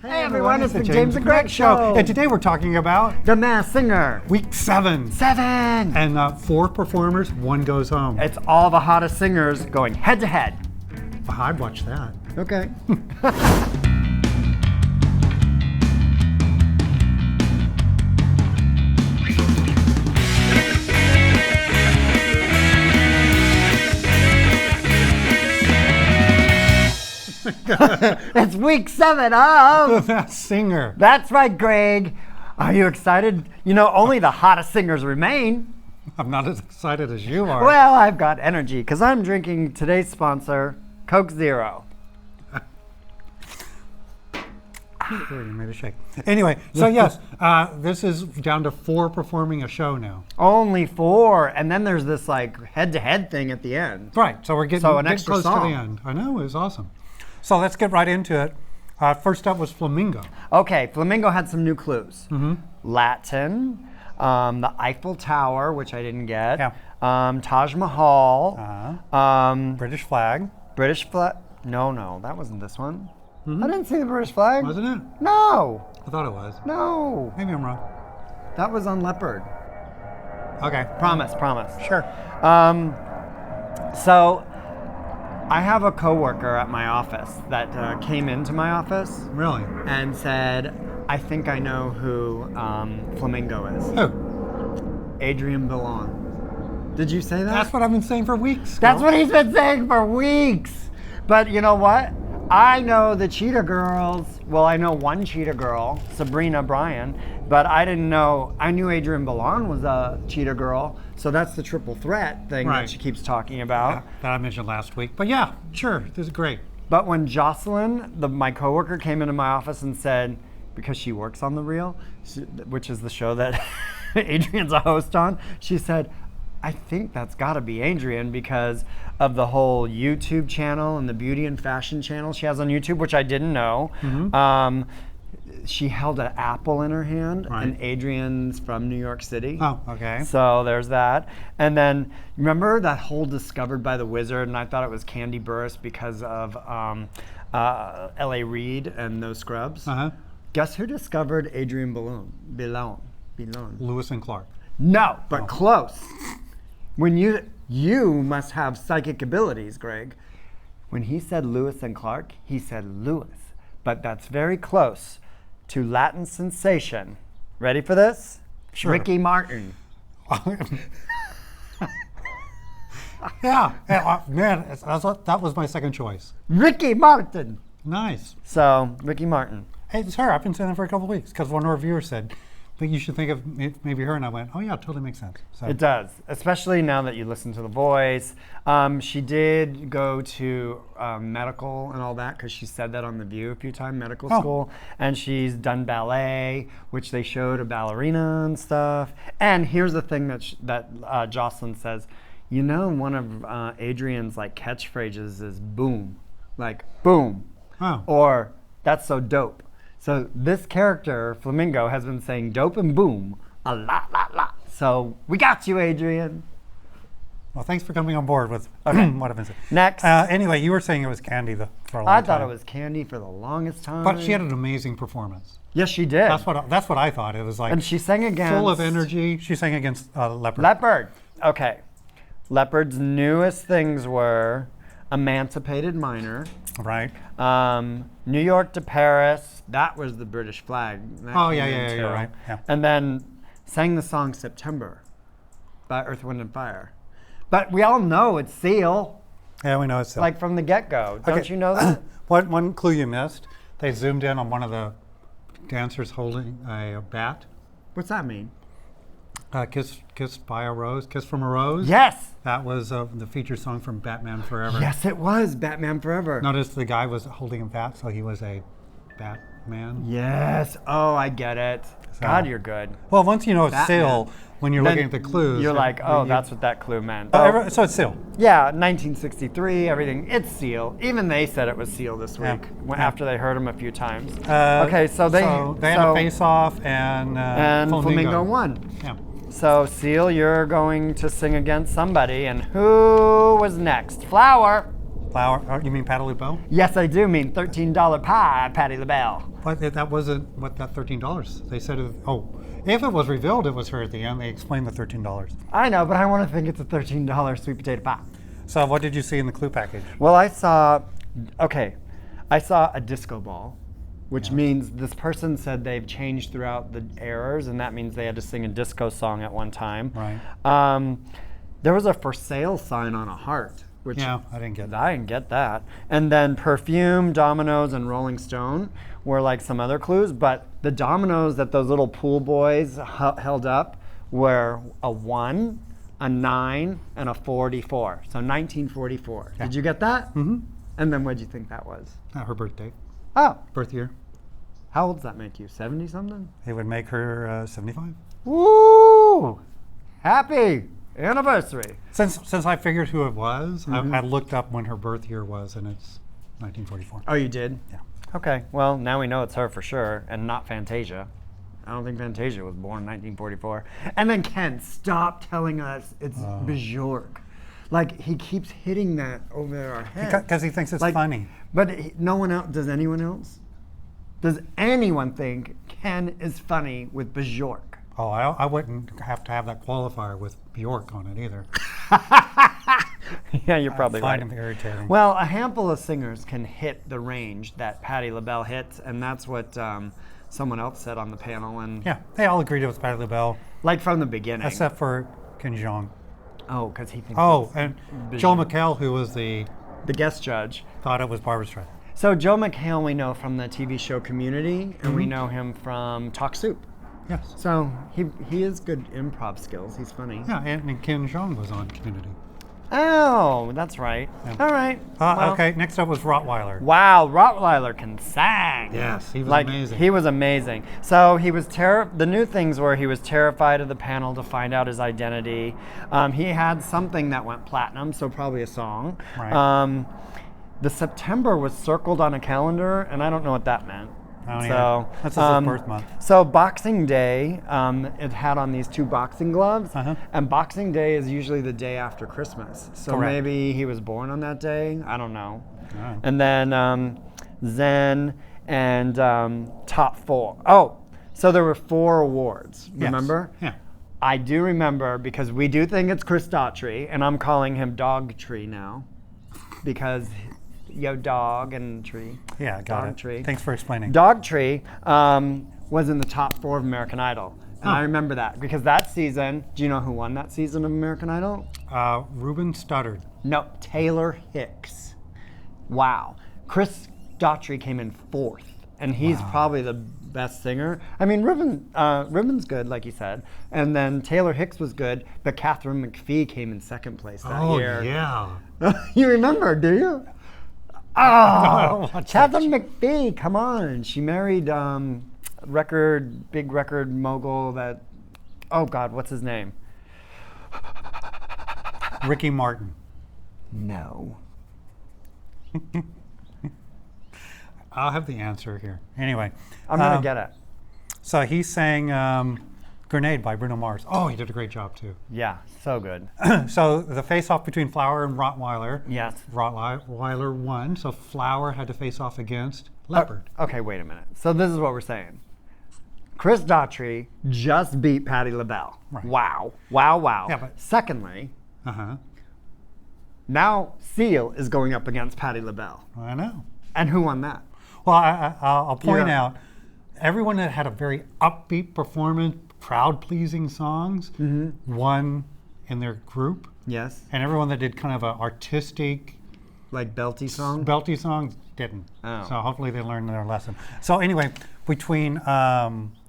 Hey everyone, it's the James and Greg Show. And today we're talking about The Masked Singer. week 7. 7. And 4 performers, 1 goes home. It's all the hottest singers going head to head. I'd watch that. Okay. It's week 7 of The Masked Singer. That's right, Greg. Are you excited? You know, only the hottest singers remain. I'm not as excited as you are. Well, I've got energy because I'm drinking today's sponsor, Coke Zero. You made a shake. Anyway, so yes, this is down to 4 performing a show now. Only 4, and then there's this like head-to-head thing at the end. Right, so we're getting, So an getting extra close song. to the end. I know, it was awesome. So let's get right into it. First up was Flamingo. Okay, Flamingo had some new clues. Latin, the Eiffel Tower, which I didn't get. Yeah. Taj Mahal. British flag. British flag. No, that wasn't this one. I didn't see the British flag. Wasn't it? No, I thought it was. no. Maybe I'm wrong. That was on Leopard. Okay. Promise. Sure. So I have a coworker at my office that came into my office Really? and said, I think I know who Flamingo is. Who? Adrian Ballon. Did you say that? That's what I've been saying for weeks. That's what he's been saying for weeks. But you know what? I know the Cheetah Girls. Well, I know one Cheetah Girl, Sabrina Bryan, but I didn't know. I knew Adrian Ballon was a Cheetah Girl, so that's the triple threat thing Right. that she keeps talking about. That I mentioned last week. But yeah, sure, this is great. But when Jocelyn, my coworker, came into my office and said, because she works on The Real, which is the show that Adrian's a host on, she said, I think that's got to be Adrian because of the whole YouTube channel and the beauty and fashion channel she has on YouTube, which I didn't know. She held an apple in her hand, Right. and Adrian's from New York City. Oh, okay. So there's that. And then remember that whole Discovered by the Wizard, and I thought it was Candy Burris because of L.A. Reid and those scrubs. Uh-huh. Guess who discovered Adrian Ballon? Lewis and Clark. No, but close. When you must have psychic abilities, Greg. When he said Lewis and Clark, he said Lewis. But that's very close to Latin sensation. Ready for this? Sure. Ricky Martin. Yeah, man, that was my second choice. Ricky Martin. Nice. So, Ricky Martin. Hey, it's her. I've been saying that for a couple of weeks because one of our viewers said, but you should think of maybe her, and I went, oh yeah, it totally makes sense. So. It does, especially now that you listen to The Voice. She did go to medical and all that because she said that on The View a few times, medical school. And she's done ballet, which they showed a ballerina and stuff. And here's the thing that Jocelyn says. You know, one of Adrian's like catchphrases is boom, like boom, Oh. or that's so dope. So this character, Flamingo, has been saying dope and boom a lot. So we got you, Adrian. Well, thanks for coming on board with what I've been saying. Next. Anyway, you were saying it was Candy for a long time. I thought it was Candy for the longest time. But she had an amazing performance. Yes, she did. That's what I thought. It was like And she sang against... full of energy. She sang against Leopard. Leopard. Okay. Leopard's newest things were Emancipated Minor. Right. New York to Paris. That was the British flag. That Oh, came yeah, in you're too. right. Yeah. And then sang the song September by Earth, Wind and Fire. But we all know it's Seal, Yeah, we know it's like from the get-go. Don't Okay. you know that? One clue you missed. They zoomed in on one of the dancers holding a bat. What's that mean? Kiss by a Rose, Kiss from a Rose. Yes. That was the feature song from Batman Forever. Yes, it was Batman Forever. Notice the guy was holding a bat, so he was a Batman. Yes. Oh, I get it. God, you're good. Well, once you know it's Batman. Seal, when you're Then looking at the clues, You're like, oh, you- that's what that clue meant. So it's Seal. Yeah, 1963, everything. It's Seal. Even they said it was Seal this Yeah. week after they heard him a few times. Okay, so they had a face-off, and Flamingo won. Yeah. So Seal, you're going to sing against somebody, and who was next? Flower. Flower. You mean Patti LuPone? Yes, I do mean $13 pie, Patti LaBelle. But that wasn't what that $13. They said, if it was revealed it was her at the end, they explained the $13. I know, but I want to think it's a $13 sweet potato pie. So what did you see in the clue package? Well, I saw a disco ball, which means this person said they've changed throughout the eras, and that means they had to sing a disco song at one time. Right. There was a for sale sign on a heart, which Yeah, I didn't get that. I didn't get that. And then perfume, dominoes, and Rolling Stone were like some other clues, but the dominoes that those little pool boys held up were a 1, a 9, and a 44. So 1944. Yeah. Did you get that? Mm-hmm. And then what did you think that was? Her birthday, Oh, birth year. how old does that make you? 70 something? It would make her 75. Woo! Happy anniversary. Since I figured who it was, I looked up when her birth year was, and it's 1944. Oh, you did? Yeah. Okay, well, now we know it's her for sure, and not Fantasia. I don't think Fantasia was born in 1944. And then Ken, stop telling us it's Bjork. Like, he keeps hitting that over our head. Because he thinks it's funny. But no one else, does anyone else? Does anyone think Ken is funny with Bjork? Oh, I wouldn't have to have that qualifier with Bjork on it either. Yeah, you're probably I right. find him irritating. Well, a handful of singers can hit the range that Patti LaBelle hits, and that's what someone else said on the panel. And Yeah, they all agreed it was Patti LaBelle, like from the beginning. except for Ken Jeong. Oh, because he thinks Oh, it's and Bjork. Joe McHale, who was the guest judge. thought it was Barbra Streisand. So Joe McHale we know from the TV show Community, and we know him from Talk Soup. Yes. So he has good improv skills. He's funny. Yeah, and Ken Jeong was on Community. Oh, that's right. Yeah. All right. Well, Okay, next up was Rottweiler. Wow, Rottweiler can sing. Yes, he was like, amazing. He was amazing. So he was the new things were he was terrified of the panel to find out his identity. He had something that went platinum, so probably a song. Right. The September was circled on a calendar, and I don't know what that meant. Oh, So yeah. That's his birth month. So Boxing Day, it had on these 2 boxing gloves, and Boxing Day is usually the day after Christmas. So Correct. maybe he was born on that day. I don't know. Right. And then Zen and Top 4. Oh, so there were 4 awards. Yes. Remember? Yeah. I do remember because we do think it's Chris Daughtry, and I'm calling him Dog Tree now because. Yo, dog and tree. Yeah, got Dog it. Tree. Thanks for explaining. Dog Tree was in the top 4 of American Idol. And I remember that because that season, do you know who won that season of American Idol? Ruben stuttered. No, Taylor Hicks. Wow. Chris Daughtry came in 4th, and he's probably the best singer. I mean, Ruben's good, like you said, and then Taylor Hicks was good, but Catherine McPhee came in 2nd place that year. Yeah. You remember, do you? Oh, Catherine McPhee, come on. She married big record mogul that, oh God, what's his name? Ricky Martin. No. I'll have the answer here. Anyway. I'm going to get it. So he sang Grenade by Bruno Mars. Oh, he did a great job too. Yeah, so good. So the face-off between Flower and Rottweiler. Yes. Rottweiler won, so Flower had to face off against Leopard. Okay, wait a minute. So this is what we're saying. Chris Daughtry just beat Patti LaBelle. Right. Wow. Wow, wow. Yeah, but- Secondly, Uh-huh. now Seal is going up against Patti LaBelle. I know. And who won that? Well, I'll point Yeah. out, everyone that had a very upbeat performance, crowd-pleasing songs, won in their group. Yes. And everyone that did kind of an artistic, Like belty song? belty songs didn't. Oh. So hopefully they learned their lesson. So anyway, between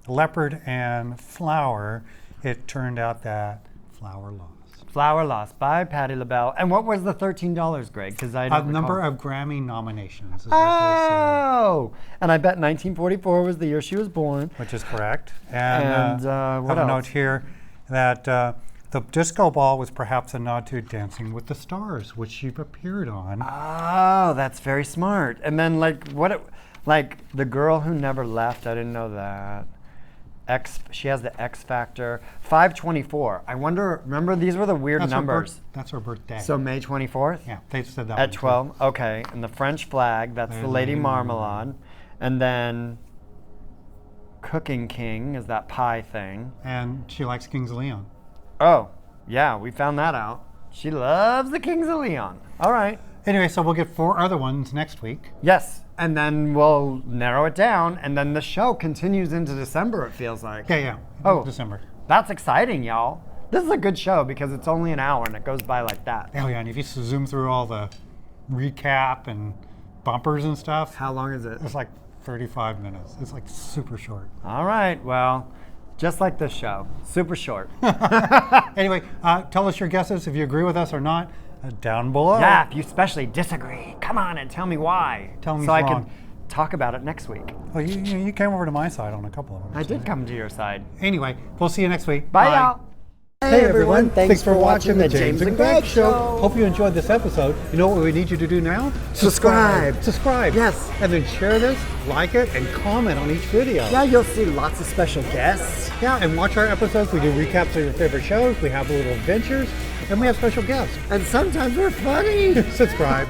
Leopard and Flower, it turned out that Flower lost. Flower lost by Patti LaBelle. And what was the $13, Greg? Because I A don't number recall. of Grammy nominations is what Oh! And I bet 1944 was the year she was born. they said, which is correct. And, I what have a else? note here that the disco ball was perhaps a nod to Dancing with the Stars, which she appeared on. Oh, that's very smart. And then like the girl who never left, I didn't know that. She has the X Factor. 524. I wonder, remember these were the weird That's numbers. That's her birthday. So May 24th? yeah, they said that At one, too. 12. Okay. And the French flag, that's the Lady Marmalade. And then Cooking King is that pie thing. And she likes Kings of Leon. Oh, yeah, we found that out. She loves the Kings of Leon. All right. Anyway, so we'll get 4 other ones next week. Yes, and then we'll narrow it down, and then the show continues into December, it feels like. Yeah. Oh. December. That's exciting, y'all. This is a good show because it's only an hour and it goes by like that. Oh yeah, and if you zoom through all the recap and bumpers and stuff, How long is it? it's like 35 minutes. It's like super short. All right, well, just like this show, super short. Anyway, tell us your guesses if you agree with us or not down below. Yeah, if you especially disagree, come on and tell me why. Tell me so I wrong. can talk about it next week. Well, you came over to my side on a couple of them. I did come to your side. Anyway, we'll see you next week. Bye, y'all. Hey everyone, thanks for watching the James and Greg Show. Hope you enjoyed this episode. You know what we need you to do now? Subscribe. Subscribe. Yes. And then share this, like it, and comment on each video. Yeah, you'll see lots of special guests. Yeah, and watch our episodes. We do recaps of your favorite shows. We have little adventures, and we have special guests. And sometimes we're funny. Subscribe.